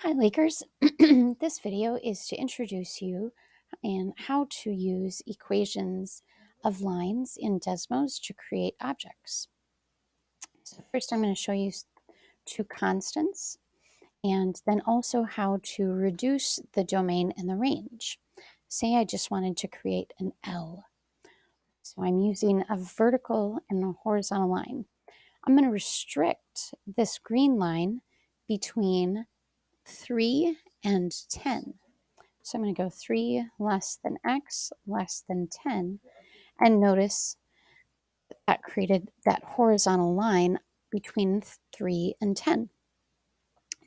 Hi Lakers, this video is to introduce you in how to use equations of lines in Desmos to create objects. So first I'm going to show you two constants and then also how to reduce the domain and the range. Say I just wanted to create an L. So I'm using a vertical and a horizontal line. I'm going to restrict this green line between 3 and 10. So I'm going to go 3 less than x less than 10. And notice that created that horizontal line between 3 and 10.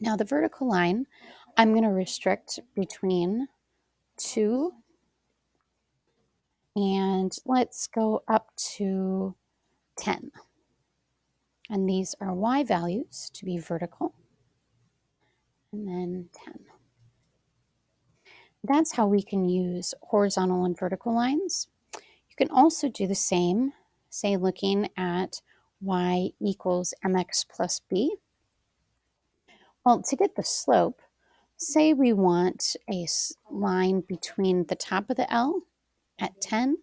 Now the vertical line, I'm going to restrict between 2 and let's go up to 10. And these are y values to be vertical. And then 10. That's how we can use horizontal and vertical lines. You can also do the same, say looking at y equals mx plus b. Well, to get the slope, say we want a line between the top of the L at 10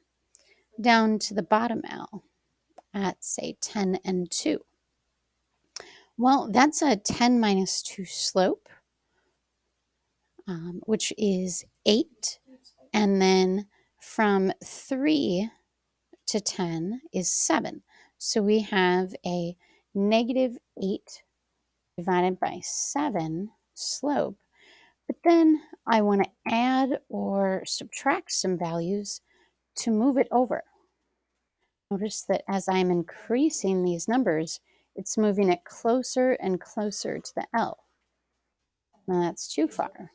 down to the bottom L at, say, 10 and 2. Well, that's a 10 minus 2 slope, which is 8. And then from 3 to 10 is 7. So we have a negative 8 divided by 7 slope. But then I want to add or subtract some values to move it over. Notice that as I'm increasing these numbers, it's moving it closer and closer to the L. Now that's too far.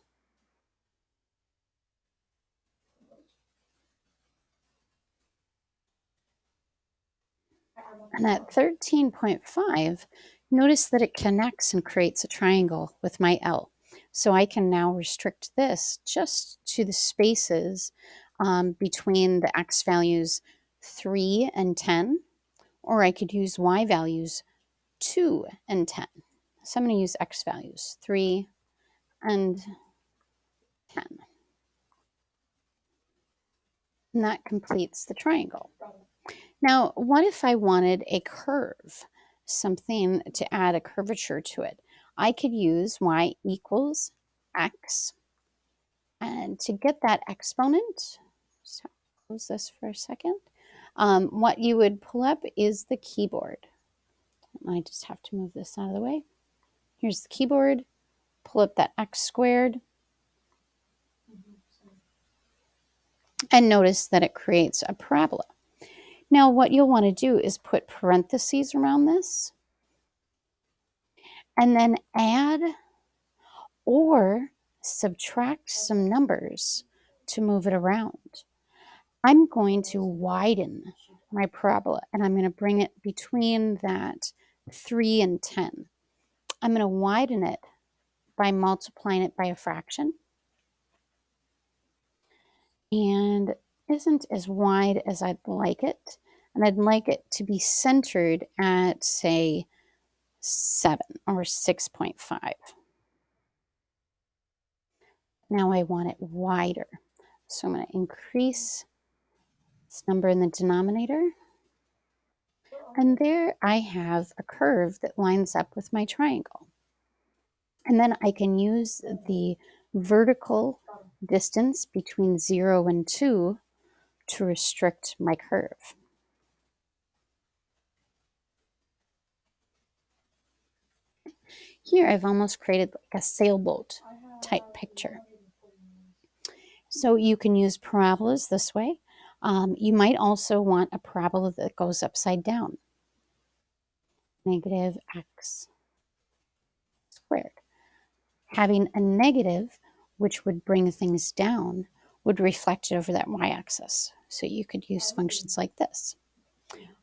And at 13.5, notice that it connects and creates a triangle with my L. So I can now restrict this just to the spaces between the x values 3 and 10, or I could use y values 2 and 10. So I'm going to use x values 3 and 10. And that completes the triangle. Now, what if I wanted a curve, something to add a curvature to it? I could use y equals x. And to get that exponent, so close this for a second, what you would pull up is the keyboard. I just have to move this out of the way. Here's the keyboard. Pull up that x squared. And notice that it creates a parabola. Now, what you'll want to do is put parentheses around this and then add or subtract some numbers to move it around. I'm going to widen my parabola and I'm going to bring it between that 3 and 10. I'm going to widen it by multiplying it by a fraction. And isn't as wide as I'd like it. And I'd like it to be centered at, say, 7 or 6.5. Now I want it wider. So I'm going to increase this number in the denominator. And there I have a curve that lines up with my triangle. And then I can use the vertical distance between 0 and 2 to restrict my curve. Here I've almost created like a sailboat type picture. So you can use parabolas this way. You might also want a parabola that goes upside down. Negative x squared. Having a negative, which would bring things down, would reflect it over that y-axis. So you could use functions like this.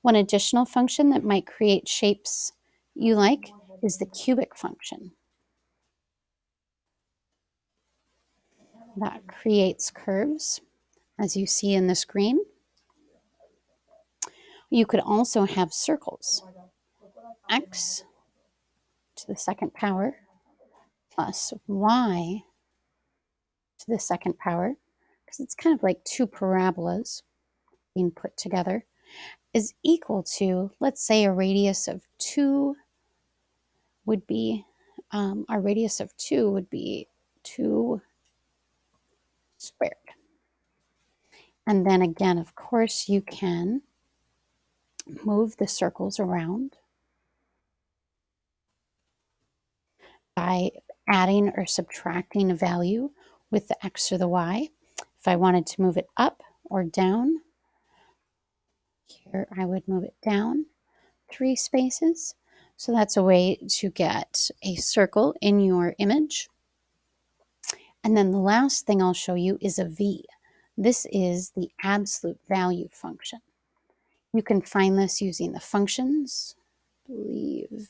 One additional function that might create shapes you like is the cubic function. That creates curves, as you see in this green. You could also have circles. X to the second power plus y to the second power, because it's kind of like two parabolas being put together, is equal to, let's say a radius of 2 would be, our radius of 2 would be 2 squared. And then again, of course, you can move the circles around by adding or subtracting a value with the x or the y. If I wanted to move it up or down, here I would move it down 3 spaces. So that's a way to get a circle in your image. And then the last thing I'll show you is a v. This is the absolute value function. You can find this using the functions, I believe.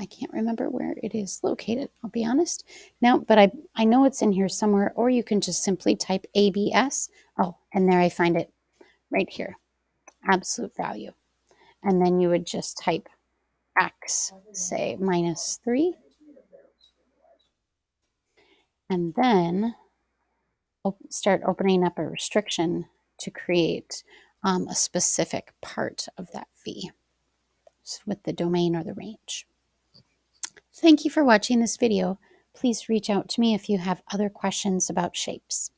I can't remember where it is located, I'll be honest. Now, but I know it's in here somewhere, or you can just simply type ABS. Oh, and there I find it right here, absolute value. And then you would just type x, say -3, and then start opening up a restriction to create a specific part of that v with the domain or the range. Thank you for watching this video. Please reach out to me if you have other questions about shapes.